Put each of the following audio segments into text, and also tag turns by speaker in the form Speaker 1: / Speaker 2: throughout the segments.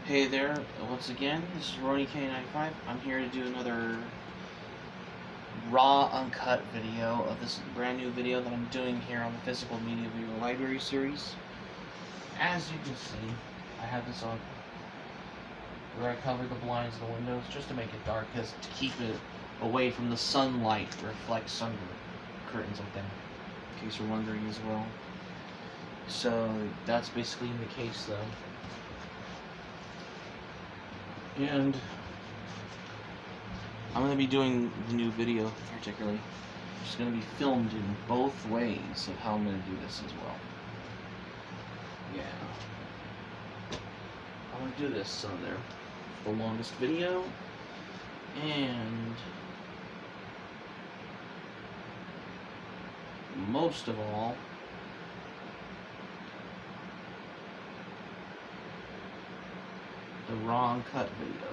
Speaker 1: Hey there, once again, this is RonnieK95. I'm here to do another RAW Uncut video of this brand new video that I'm doing here on the Physical Media Video Library series. As you can see, I have this on where I covered the blinds and the windows just to make it dark, because to keep it away from the sunlight reflects under curtains like that, in case you're wondering as well. So that's basically the case though. And I'm going to be doing the new video particularly. It's going to be filmed in both ways of how I'm going to do this as well. Yeah. I'm going to do this on there. The longest video. And most of all, the RAW Uncut video.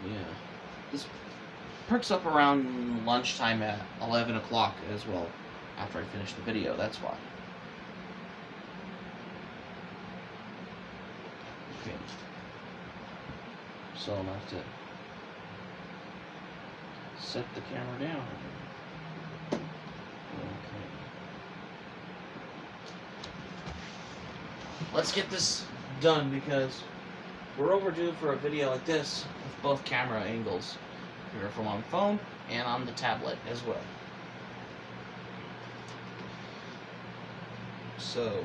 Speaker 1: Yeah. This perks up around lunchtime at 11 o'clock as well, after I finish the video, that's why. Okay. So I'll have to set the camera down. Okay. Let's get this done because we're overdue for a video like this with both camera angles. Here from on phone and on the tablet as well. So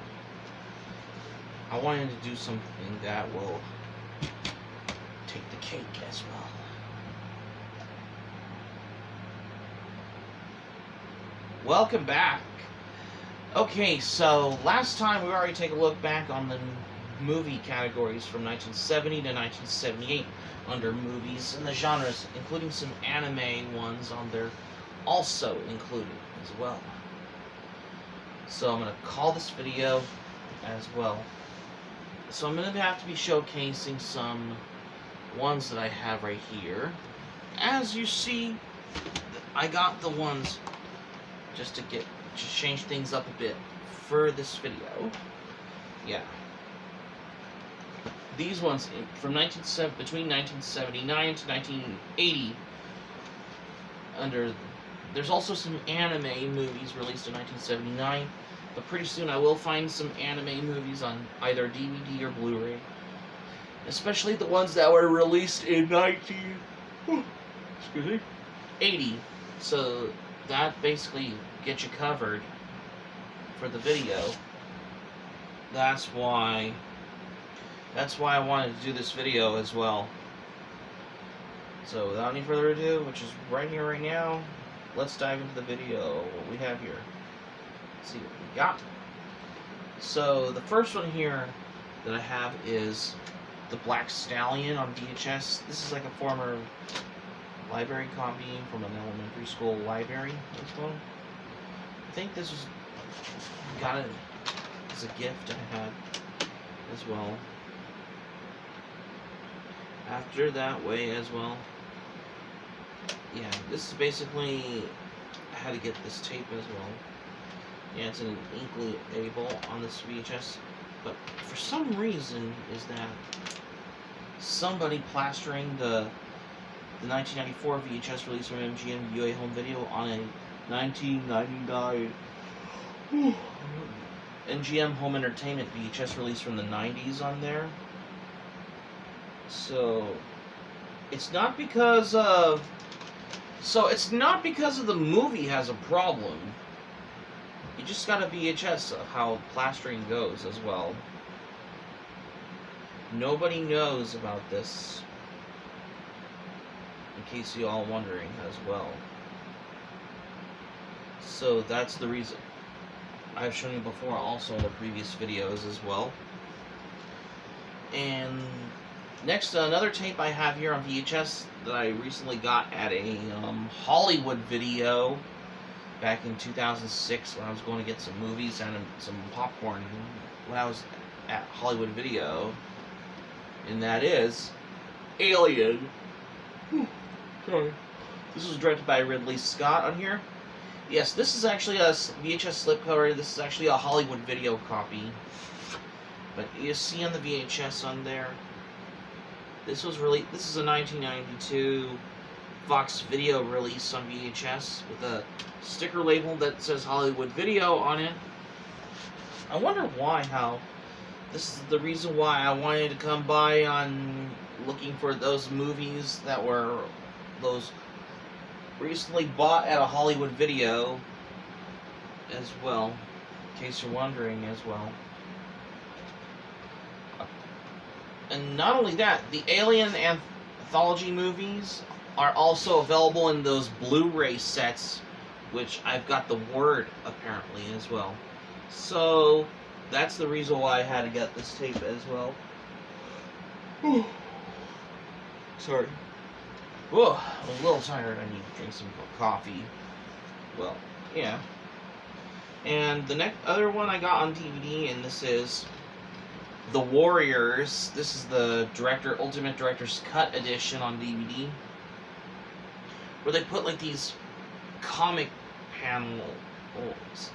Speaker 1: I wanted to do something that will take the cake as well. Welcome back. Okay, so last time we already take a look back on the movie categories from 1970 to 1978 under movies and the genres, including some anime ones on there also included as well. So I'm going to call this video as well. So I'm going to have to be showcasing some ones that I have right here. As you see, I got the ones just to change things up a bit for this video. Yeah. These ones from between 1979 to 1980. There's also some anime movies released in 1979, but pretty soon I will find some anime movies on either DVD or Blu Ray. Especially the ones that were released in 1980. So that basically gets you covered for the video. That's why I wanted to do this video as well. So without any further ado, which is right here right now, let's dive into the video. What we have here. Let's see what we got. So the first one here that I have is the Black Stallion on VHS. This is like a former library copy from an elementary school library as well. I think this was got it as a gift I had as well. After that way as well. Yeah, this is basically how to get this tape as well. Yeah, it's an Inkly label on this VHS, but for some reason is that somebody plastering the 1994 VHS release from MGM UA Home Video on a 1999 MGM Home Entertainment VHS release from the 90s on there. So it's not because of the movie has a problem. You just got a VHS of how plastering goes as well. Nobody knows about this, in case you all wondering as well. So that's the reason. I've shown you before also in the previous videos as well. And next, another tape I have here on VHS that I recently got at a Hollywood Video back in 2006 when I was going to get some movies and some popcorn when I was at Hollywood Video. And that is Alien. Sorry. This was directed by Ridley Scott on here. Yes, this is actually a VHS slipcover. This is actually a Hollywood Video copy. But you see on the VHS on there, this is a 1992 Fox Video release on VHS with a sticker label that says Hollywood Video on it. I wonder how this is the reason why I wanted to come by on looking for those movies that were those recently bought at a Hollywood Video as well, in case you're wondering as well. And not only that, the Alien anthology movies are also available in those Blu Ray sets, which I've got the word apparently as well. So that's the reason why I had to get this tape as well. Sorry. Whoa, I'm a little tired. I need to drink some coffee. Well, yeah. And the next other one I got on DVD, and this is The Warriors. This is the Ultimate Director's Cut edition on DVD, where they put like these comic panels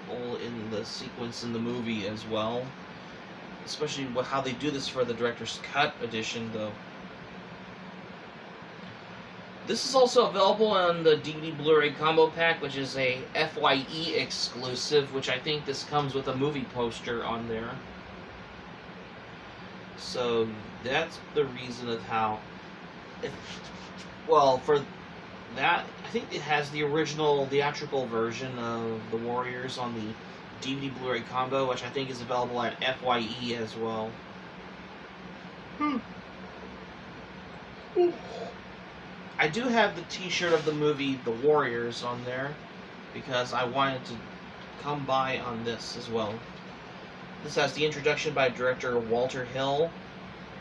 Speaker 1: all in the sequence in the movie as well. Especially how they do this for the Director's Cut edition, though. This is also available on the DVD Blu Ray Combo Pack, which is a FYE exclusive, which I think this comes with a movie poster on there. So that's the reason of how... well, for that, I think it has the original theatrical version of The Warriors on the DVD Blu Ray Combo, which I think is available at FYE as well. I do have the t-shirt of the movie The Warriors on there, because I wanted to come by on this as well. This has the introduction by director Walter Hill,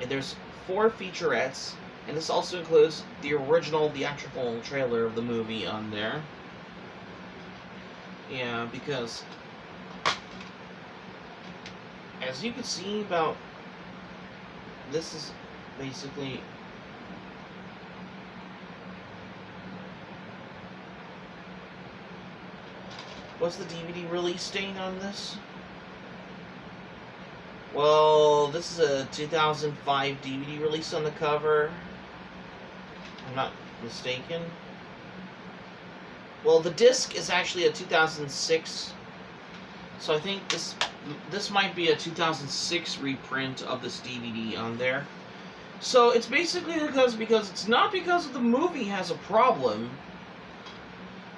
Speaker 1: and there's 4 featurettes, and this also includes the original theatrical trailer of the movie on there. Yeah, because as you can see, this is basically what's the DVD release date on this? Well, this is a 2005 DVD release on the cover. I'm not mistaken. Well, the disc is actually a 2006. So I think this might be a 2006 reprint of this DVD on there. So it's basically because it's not because the movie has a problem.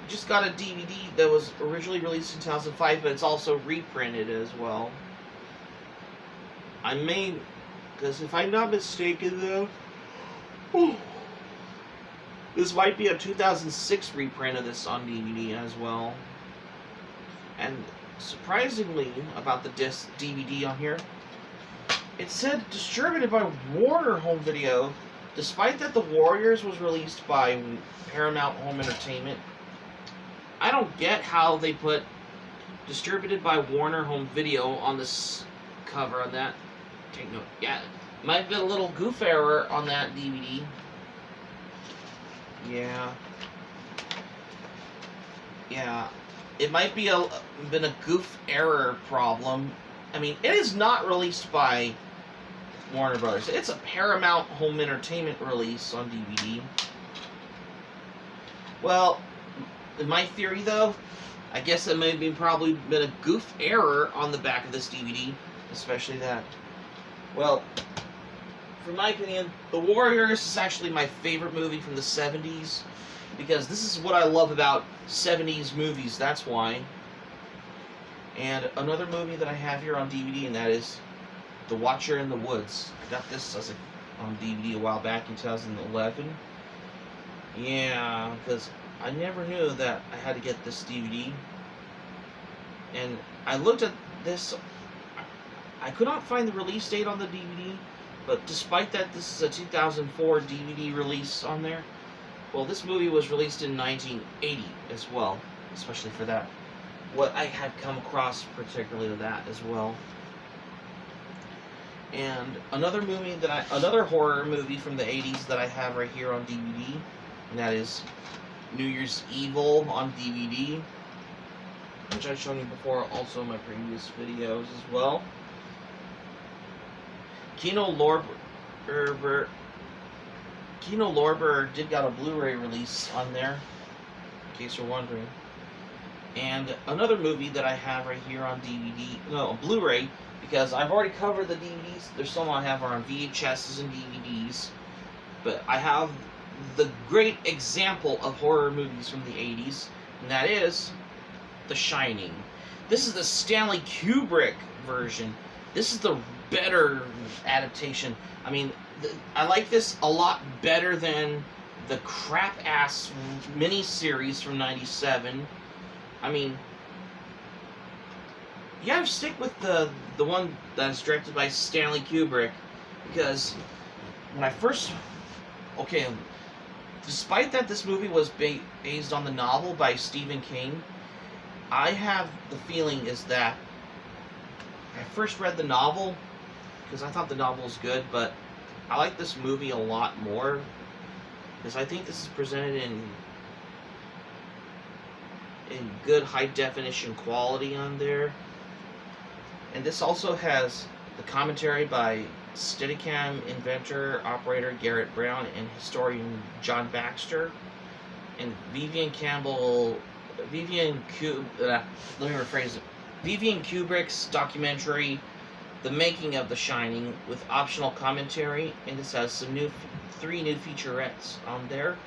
Speaker 1: You just got a DVD that was originally released in 2005, but it's also reprinted as well. I may, because if I'm not mistaken though, this might be a 2006 reprint of this on DVD as well. And surprisingly about the disc DVD on here, it said distributed by Warner Home Video, despite that The Warriors was released by Paramount Home Entertainment. I don't get how they put distributed by Warner Home Video on this cover on that. Take note. Yeah, might have been a little goof error on that DVD. Yeah. Yeah. It might be been a goof error problem. I mean, it is not released by Warner Brothers. It's a Paramount Home Entertainment release on DVD. Well, in my theory though, I guess it may have probably been a goof error on the back of this DVD, especially that. Well, for my opinion, The Warriors is actually my favorite movie from the 70s, because this is what I love about 70s movies, that's why. And another movie that I have here on DVD, and that is The Watcher in the Woods. I got this on DVD a while back in 2011. Yeah, because I never knew that I had to get this DVD. And I looked at this, I could not find the release date on the DVD, but despite that this is a 2004 DVD release on there, well, this movie was released in 1980 as well, especially for that. What I had come across particularly that as well. And another horror movie from the 80s that I have right here on DVD, and that is New Year's Evil on DVD, which I've shown you before also in my previous videos as well. Kino Lorber, Kino Lorber did got a Blu-ray release on there, in case you're wondering. And another movie that I have right here on DVD, no, Blu-ray, because I've already covered the DVDs. There's some I have are on VHSs and DVDs, but I have the great example of horror movies from the 80s, and that is The Shining. This is the Stanley Kubrick version. This is the better adaptation. I mean, I like this a lot better than the crap-ass miniseries from '97. I mean, you gotta stick with the one that's directed by Stanley Kubrick, because when I first... Okay, despite that this movie was based on the novel by Stephen King, I have the feeling is that I first read the novel because I thought the novel was good, but I like this movie a lot more because I think this is presented in good high definition quality on there. And this also has the commentary by Steadicam inventor operator Garrett Brown and historian John Baxter, and Vivian Kubrick's documentary The Making of The Shining with optional commentary, and this has some three new featurettes on there,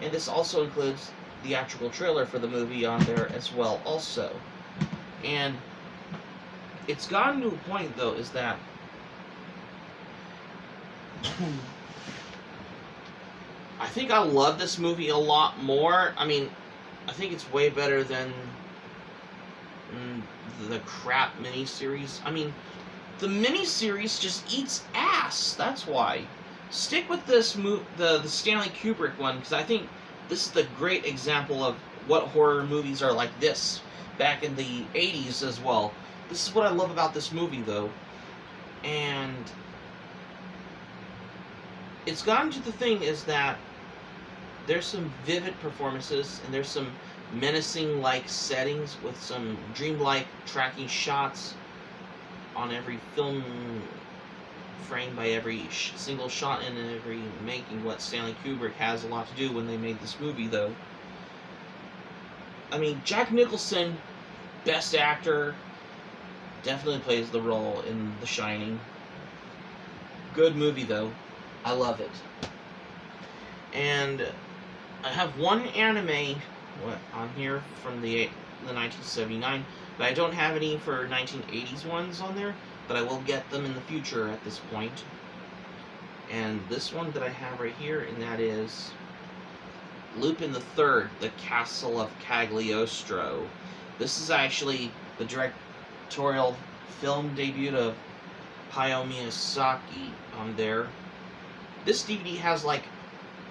Speaker 1: and this also includes the theatrical trailer for the movie on there as well also. And it's gotten to a point though is that I think I love this movie a lot more. I mean, I think it's way better than the crap miniseries. I mean, the miniseries just eats ass. That's why. Stick with this the Stanley Kubrick one, because I think this is the great example of what horror movies are like this back in the 80s as well. This is what I love about this movie though. And it's gotten to the thing is that there's some vivid performances and there's some menacing-like settings with some dreamlike tracking shots on every film frame by every single shot and every making. What Stanley Kubrick has a lot to do when they made this movie though. I mean, Jack Nicholson, best actor, definitely plays the role in The Shining. Good movie though. I love it. And I have one anime on here from the 1979, but I don't have any for 1980s ones on there, but I will get them in the future at this point. And this one that I have right here, and that is Lupine III, The Castle of Cagliostro. This is actually the directorial film debut of Hayao Miyazaki on there. This DVD has like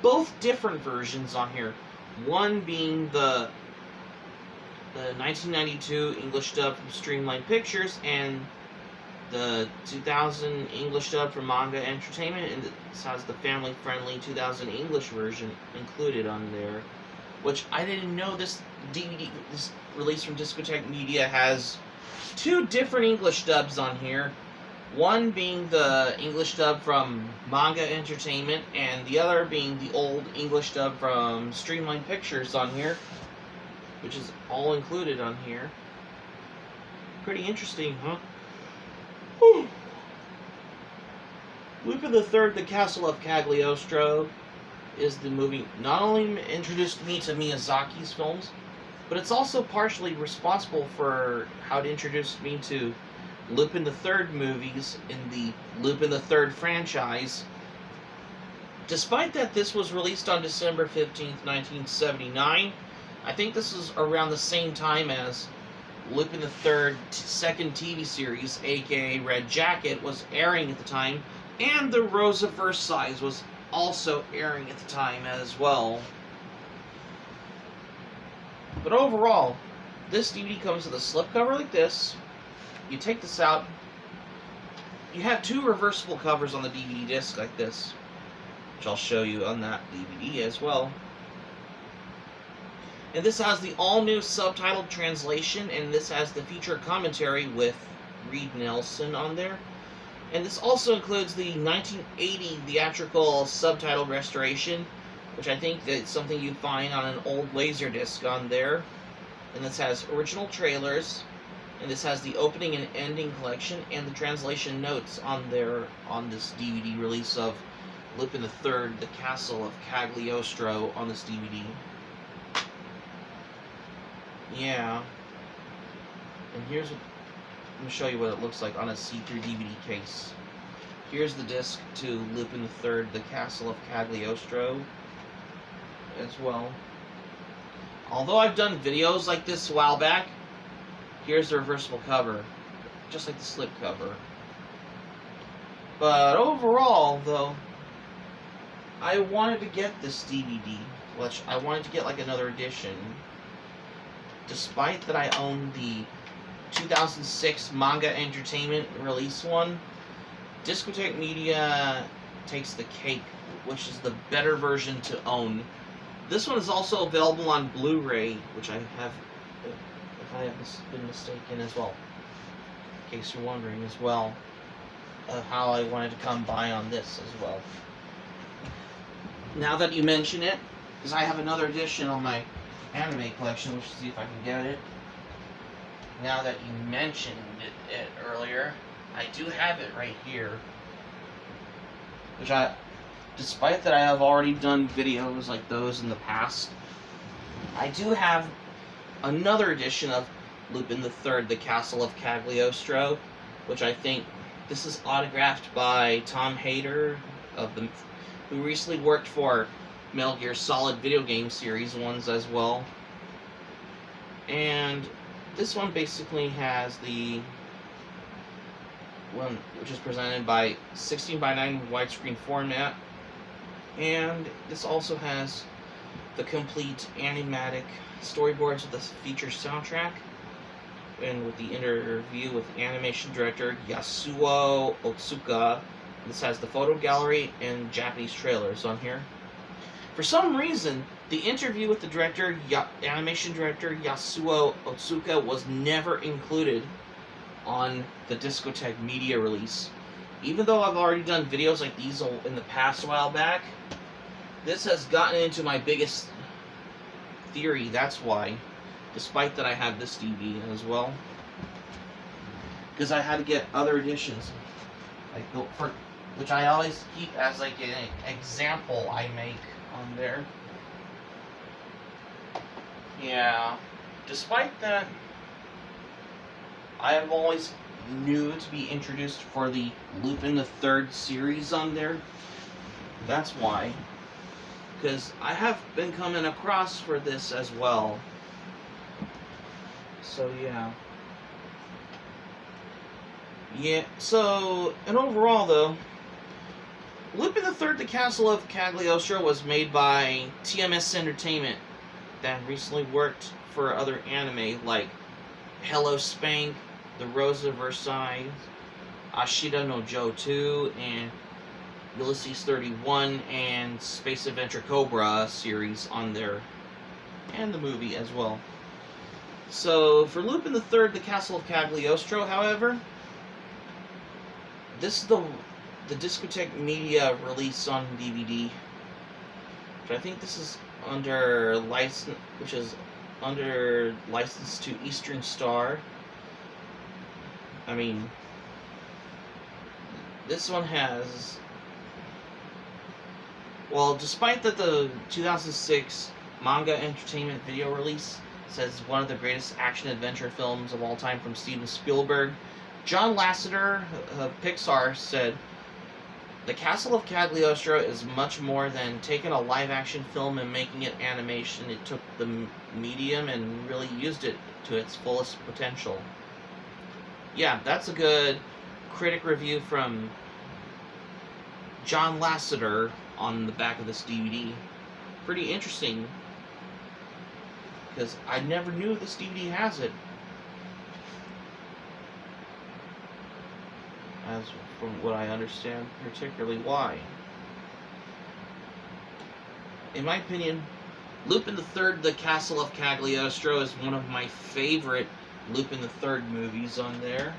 Speaker 1: both different versions on here. One being the 1992 English dub from Streamline Pictures and the 2000 English dub from Manga Entertainment, and this has the family-friendly 2000 English version included on there. Which I didn't know this DVD, this release from Discotheque Media, has two different English dubs on here. One being the English dub from Manga Entertainment, and the other being the old English dub from Streamline Pictures on here, which is all included on here. Pretty interesting, huh? Whew. Lupine III, The Castle of Cagliostro is the movie not only introduced me to Miyazaki's films, but it's also partially responsible for how it introduced me to Lupine III movies in the Lupine III franchise. Despite that this was released on December 15th, 1979, I think this is around the same time as Lupine III's second TV series, aka Red Jacket, was airing at the time, and The Rose of Versailles was also airing at the time as well. But overall, this DVD comes with a slipcover like this. You take this out, you have two reversible covers on the DVD disc like this, which I'll show you on that DVD as well. And this has the all-new subtitled translation, and this has the feature commentary with Reed Nelson on there. And this also includes the 1980 theatrical subtitled restoration, which I think that's something you find on an old Laserdisc on there. And this has original trailers, and this has the opening and ending collection, and the translation notes on there on this DVD release of Lupin III, The Castle of Cagliostro on this DVD. Yeah. And here's what, let me show you what it looks like on a see-through DVD case. Here's the disc to Lupin III, The Castle of Cagliostro as well. Although I've done videos like this a while back, here's the reversible cover, just like the slip cover. But overall, though, I wanted to get this DVD, which I wanted to get like another edition. Despite that I own the 2006 Manga Entertainment release one, Discotek Media takes the cake, which is the better version to own. This one is also available on Blu Ray, which I have, if I have been mistaken as well, in case you're wondering as well, how I wanted to come by on this as well. Now that you mention it, because I have another edition on my anime collection, let's see if I can get it. Now that you mentioned it earlier, I do have it right here. Which despite that I have already done videos like those in the past, I do have another edition of Lupin III, The Castle of Cagliostro, which I think this is autographed by Tom Hayter, who recently worked for Metal Gear Solid video game series ones as well. And this one basically has the one which is presented by 16:9 widescreen format, and this also has the complete animatic storyboards with the feature soundtrack, and with the interview with animation director Yasuo Otsuka. This has the photo gallery and Japanese trailers on here. For some reason, the interview with the animation director Yasuo Otsuka was never included on the Discotek Media release. Even though I've already done videos like these in the past a while back, this has gotten into my biggest theory, that's why. Despite that I have this DVD as well. Because I had to get other editions. Which I always keep as like an example I make on there. Yeah. Despite that, I have always knew to be introduced for the Lupin the Third series on there. That's why. Because I have been coming across for this as well. So yeah. Yeah, so, and overall though, Lupin the Third, The Castle of Cagliostro was made by TMS Entertainment that recently worked for other anime like Hello Spank, The Rose of Versailles, Ashita no Joe 2, and Ulysses 31, and Space Adventure Cobra series on there, and the movie as well. So, for Lupin the Third, The Castle of Cagliostro, however, this is the Discotek Media release on DVD, which I think this is under license, which is under license to Eastern Star. I mean, this one has, well, despite that the 2006 Manga Entertainment video release says one of the greatest action-adventure films of all time from Steven Spielberg, John Lasseter of Pixar said, "The Castle of Cagliostro is much more than taking a live-action film and making it animation. It took the medium and really used it to its fullest potential." Yeah, that's a good critic review from John Lasseter on the back of this DVD. Pretty interesting, because I never knew this DVD has it. As from what I understand, particularly why. In my opinion, Lupin the Third, The Castle of Cagliostro is one of my favorite Lupin the Third movies on there.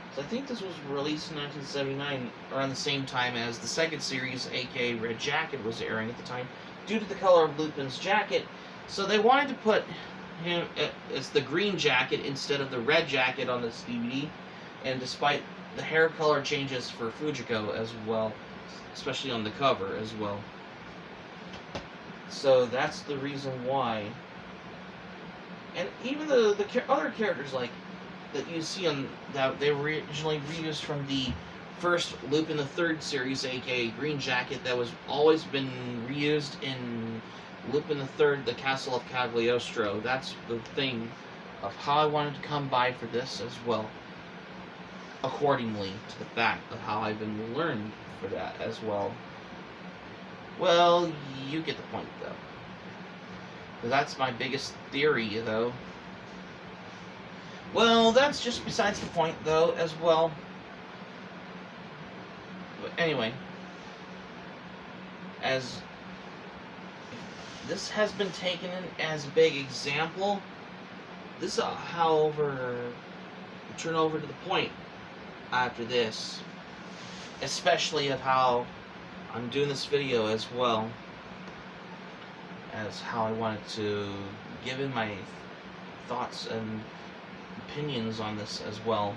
Speaker 1: It's I think this was released in 1979, around the same time as the second series, aka Red Jacket, was airing at the time, due to the color of Lupine's jacket. So they wanted to put him as the green jacket instead of the red jacket on this DVD, and despite the hair color changes for Fujiko as well, especially on the cover as well. So that's the reason why. And even the other characters like that you see on that they were originally reused from the first Lupin the Third series, aka Green Jacket, that was always been reused in Lupin the Third, the Castle of Cagliostro. That's the thing of how I wanted to come by for this as well, accordingly to the fact of how I've been learned for that as well. Well, you get the point though. But that's my biggest theory though. Well, that's just besides the point, though, as well. But anyway, as this has been taken as a big example, this, however, turn over to the point after this, especially of how I'm doing this video as well, as how I wanted to give in my thoughts and opinions on this as well.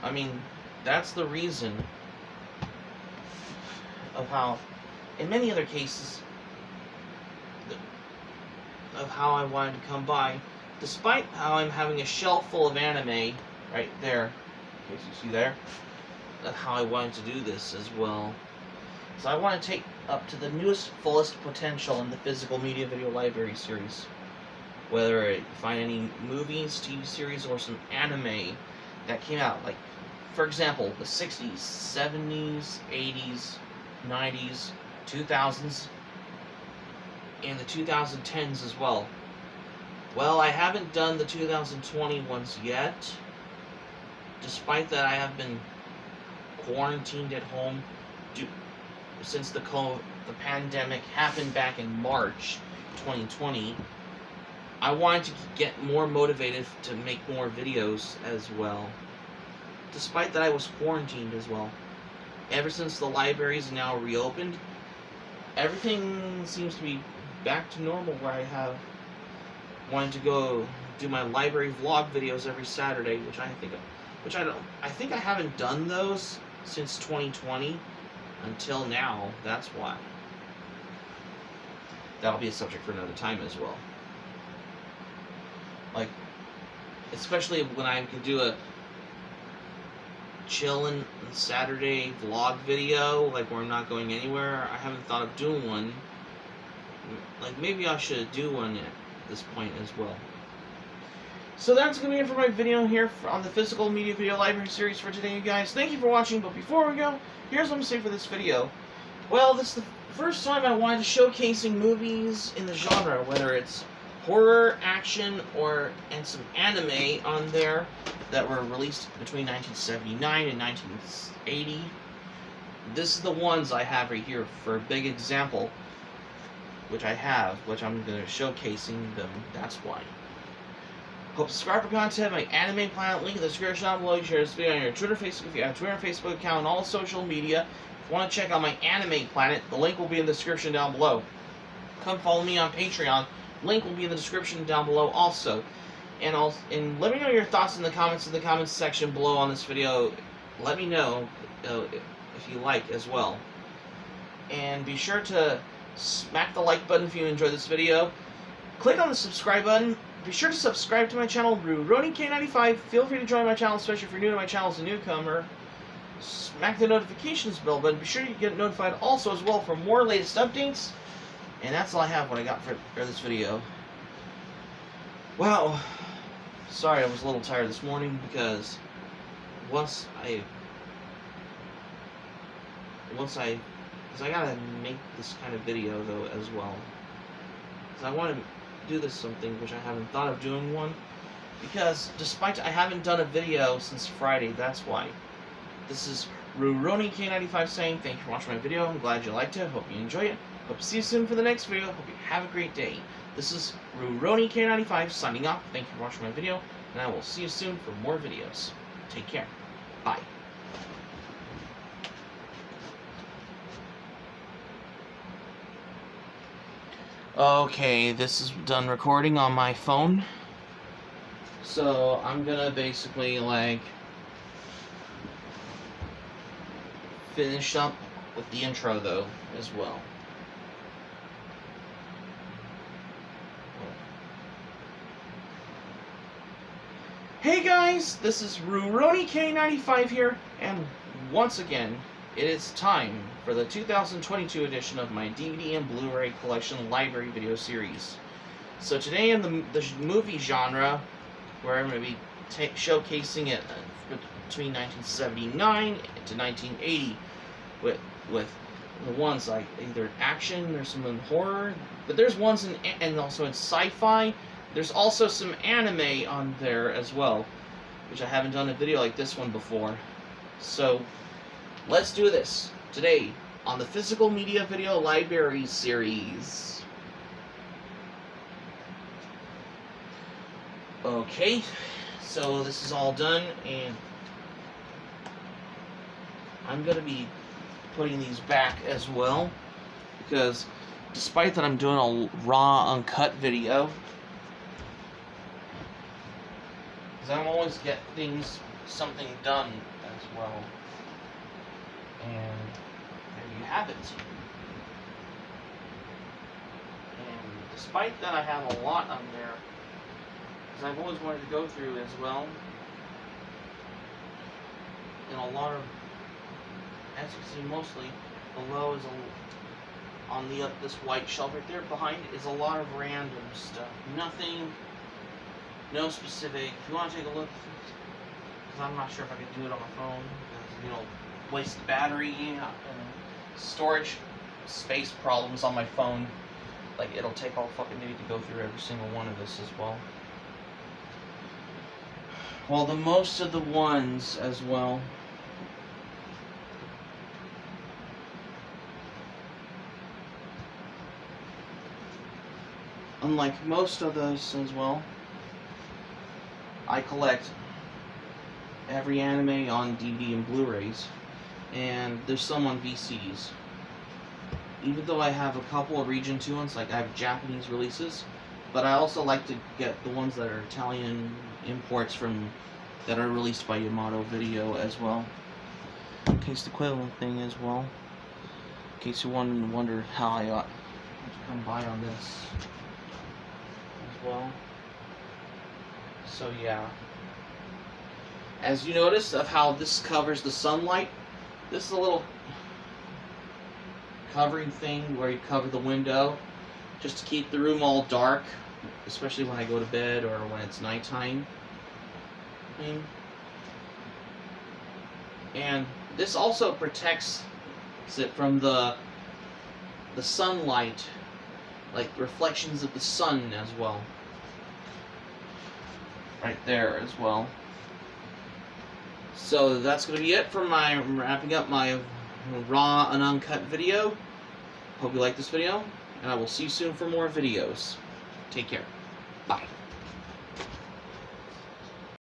Speaker 1: I mean, that's the reason of how, in many other cases, of how I wanted to come by, despite how I'm having a shelf full of anime right there, in case you see there, of how I wanted to do this as well. So I want to take up to the newest, fullest potential in the physical media video library series. Whether you find any movies, TV series, or some anime that came out. Like, for example, the 60s, 70s, 80s, 90s, 2000s, and the 2010s as well. Well, I haven't done the 2020 ones yet. Despite that, I have been quarantined at home since the pandemic happened back in March 2020. I wanted to get more motivated to make more videos as well. Despite that, I was quarantined as well. Ever since the libraries now reopened, everything seems to be back to normal, where I have wanted to go do my library vlog videos every Saturday, I think I haven't done those since 2020 until now. That's why. That'll be a subject for another time as well. Like, especially when I can do a chillin' Saturday vlog video, like where I'm not going anywhere. I haven't thought of doing one. Like, maybe I should do one at this point as well. So that's going to be it for my video here on the Physical Media Video Library series for today, you guys. Thank you for watching, but before we go, here's what I'm going to say for this video. Well, this is the first time I wanted to showcasing movies in the genre, whether it's horror, action, and some anime on there that were released between 1979 and 1980. This is the ones I have right here for a big example, which I'm going to showcasing them. That's why. Hope to subscribe for content. My Anime Planet link in the description down below. You share this video on your Twitter, Facebook, if you have a Twitter and Facebook account, and all social media. If you want to check out my Anime Planet, the link will be in the description down below. Come follow me on Patreon. Link will be in the description down below also. And let me know your thoughts in the comments section below on this video. Let me know if you like as well. And be sure to smack the like button if you enjoyed this video. Click on the subscribe button. Be sure to subscribe to my channel, RoniK95. Feel free to join my channel, especially if you're new to my channel as a newcomer. Smack the notifications bell button. Be sure you get notified also as well for more latest updates. And that's all I have what I got for this video. Wow. Sorry, I was a little tired this morning because because I gotta make this kind of video though as well. Because I want to do this something which I haven't thought of doing one. Because despite I haven't done a video since Friday, that's why. This is RoniK95 saying thank you for watching my video. I'm glad you liked it. Hope you enjoy it. Hope to see you soon for the next video. Hope you have a great day. This is RoniK95 signing off. Thank you for watching my video. and I will see you soon for more videos. Take care. Bye. Okay, this is done recording on my phone. So I'm gonna basically like finish up with the intro though as well. Hey guys, this is Rurouni K95 here, and once again, it is time for the 2022 edition of my DVD and Blu Ray Collection library video series. So today in the movie genre, where I'm going to be showcasing it between 1979 to 1980 with the ones like either action, there's some in horror, but there's ones and also in sci-fi. There's also some anime on there as well, which I haven't done a video like this one before. So let's do this today on the Physical Media Video Library series. Okay, so this is all done, and I'm going to be putting these back as well, because despite that I'm doing a RAW Uncut video, because I'm always getting something done as well. And there you have it. And despite that I have a lot on there, because I've always wanted to go through as well. And a lot of, as you can see, mostly below is on this white shelf right there behind is a lot of random stuff. Nothing, no specific. If you want to take a look, because I'm not sure if I could do it on my phone, because, you know, waste the battery and storage space problems on my phone. Like, it'll take all fucking day to go through every single one of this as well. Well, the most of the ones as well. Unlike most of those as well, I collect every anime on DVD and Blu-rays, and there's some on VCDs. Even though I have a couple of Region 2 ones, like I have Japanese releases, but I also like to get the ones that are Italian imports that are released by Yamato Video as well. Case equivalent thing as well. In case you wonder how I ought to come by on this as well. So yeah. As you notice of how this covers the sunlight, this is a little covering thing where you cover the window just to keep the room all dark, especially when I go to bed or when it's nighttime. And this also protects it from the sunlight, like reflections of the sun as well. Right there as well. So that's going to be it for my wrapping up my raw and uncut video. Hope you like this video, and I will see you soon for more videos. Take care.